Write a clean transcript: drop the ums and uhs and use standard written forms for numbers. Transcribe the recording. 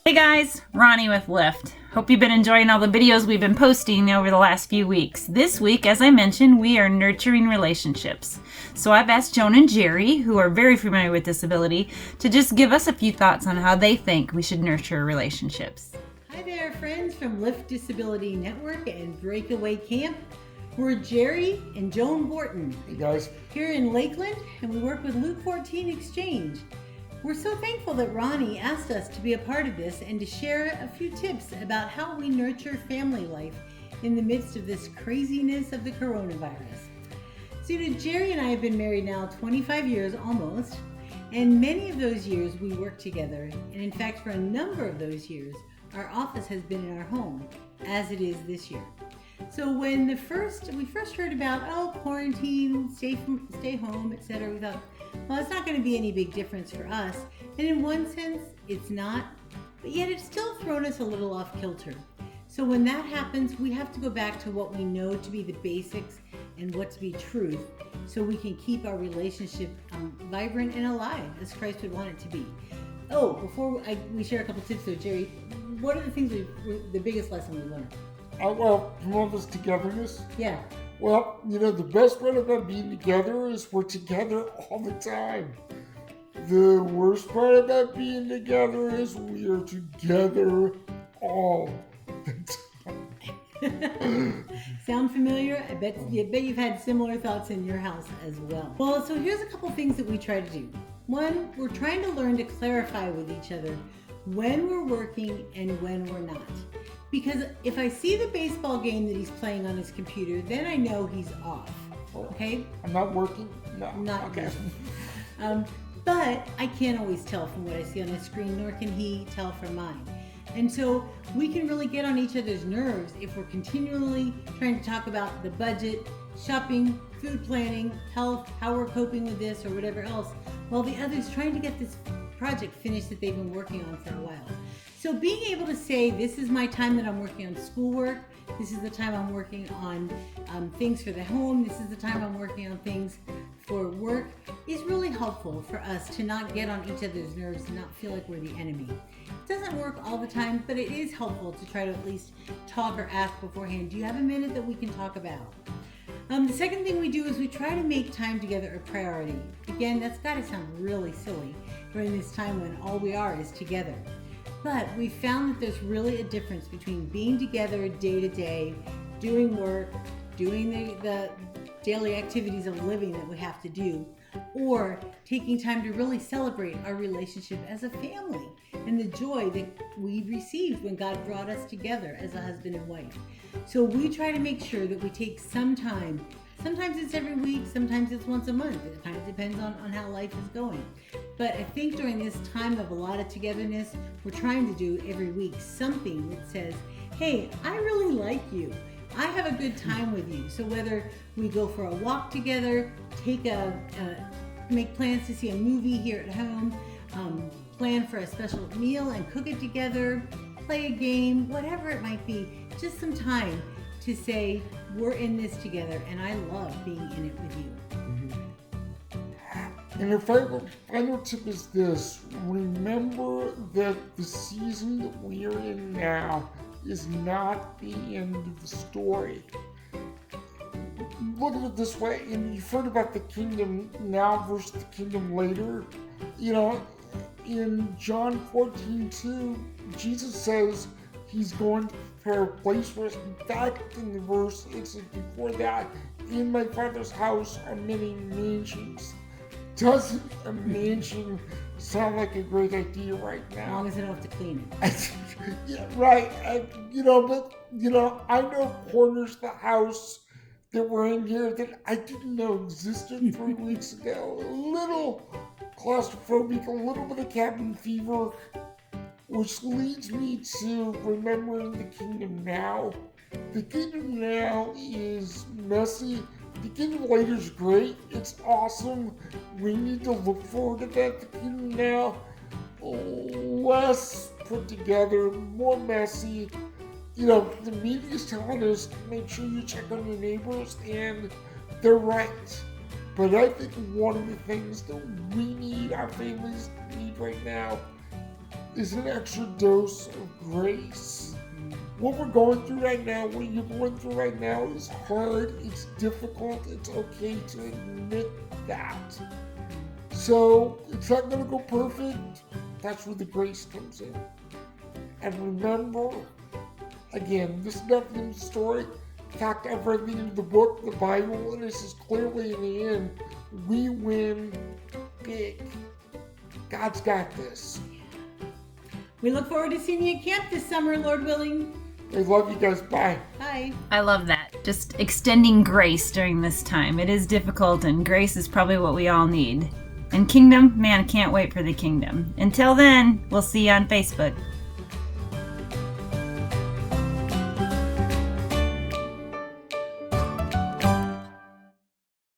Hey guys, Ronnie with Lyft. Hope you've been enjoying all the videos we've been posting over the last few weeks. This week, as I mentioned, we are nurturing relationships. So I've asked Joan and Jerry, who are very familiar with disability, to just give us a few thoughts on how they think we should nurture relationships. Hi there, friends from Lyft Disability Network and Breakaway Camp. We're Jerry and Joan Borton. Hey guys. Here in Lakeland, and we work with Luke 14 Exchange. We're so thankful that Ronnie asked us to be a part of this and to share a few tips about how we nurture family life in the midst of this craziness of the coronavirus. So, Jerry and I have been married now 25 years almost, and many of those years we worked together. And in fact, for a number of those years, our office has been in our home, as it is this year. So when we first heard about quarantine, stay home, etc., we thought, well, it's not going to be any big difference for us. And in one sense, it's not, but yet it's still thrown us a little off kilter. So when that happens, we have to go back to what we know to be the basics and what to be truth, so we can keep our relationship vibrant and alive as Christ would want it to be. Oh, before we share a couple tips though, Jerry, what are the things the biggest lesson we learned? Well, you want this togetherness? Yeah. Well, the best part about being together is we're together all the time. The worst part about being together is we are together all the time. Sound familiar? I bet you've had similar thoughts in your house as well. Well, so here's a couple things that we try to do. One, we're trying to learn to clarify with each other when we're working and when we're not. Because if I see the baseball game that he's playing on his computer, then I know he's off. Okay? I'm not working? No. Not okay. But I can't always tell from what I see on the screen, nor can he tell from mine. And so we can really get on each other's nerves if we're continually trying to talk about the budget, shopping, food planning, health, how we're coping with this or whatever else, while the other's trying to get this project finished that they've been working on for a while. So being able to say, this is my time that I'm working on schoolwork, this is the time I'm working on things for the home, this is the time I'm working on things for work, is really helpful for us to not get on each other's nerves and not feel like we're the enemy. It doesn't work all the time, but it is helpful to try to at least talk or ask beforehand, do you have a minute that we can talk about? The second thing we do is we try to make time together a priority. Again, that's got to sound really silly during this time when all we are is together. But we found that there's really a difference between being together day to day, doing work, doing the daily activities of living that we have to do, or taking time to really celebrate our relationship as a family and the joy that we received when God brought us together as a husband and wife. So we try to make sure that we take some time. Sometimes it's every week, sometimes it's once a month. It kind of depends on how life is going. But I think during this time of a lot of togetherness, we're trying to do every week something that says, hey, I really like you. I have a good time with you. So whether we go for a walk together, make plans to see a movie here at home, plan for a special meal and cook it together, play a game, whatever it might be, just some time to say, we're in this together and I love being in it with you. And the final tip is this: remember that the season that we are in now is not the end of the story. Look at it this way, and you've heard about the kingdom now versus the kingdom later. In John 14:2, Jesus says he's going to prepare a place for us. In fact, in the verse, it says before that, in my Father's house are many mansions. Doesn't a mansion sound like a great idea right now? As long as I don't have to clean it. Yeah, right. I know corners of the house that were in here that I didn't know existed 3 weeks ago. A little claustrophobic, a little bit of cabin fever, which leads me to remembering the kingdom now. The kingdom now is messy. The kingdom later is great. It's awesome. We need to look forward to that. The kingdom now, less put together, more messy. The media is telling us, make sure you check on your neighbors, and they're right. But I think one of the things that we need, our families need right now, is an extra dose of grace. What we're going through right now, what you're going through right now is hard, it's difficult, it's okay to admit that. So it's not going to go perfect. That's where the grace comes in. And remember, again, this is nothing story. In fact, I've read the book, the Bible, and this is clearly in the end, we win big. God's got this. We look forward to seeing you at camp this summer, Lord willing. I love you guys. Bye. Bye. I love that. Just extending grace during this time. It is difficult, and grace is probably what we all need. And kingdom, man, can't wait for the kingdom. Until then, we'll see you on Facebook.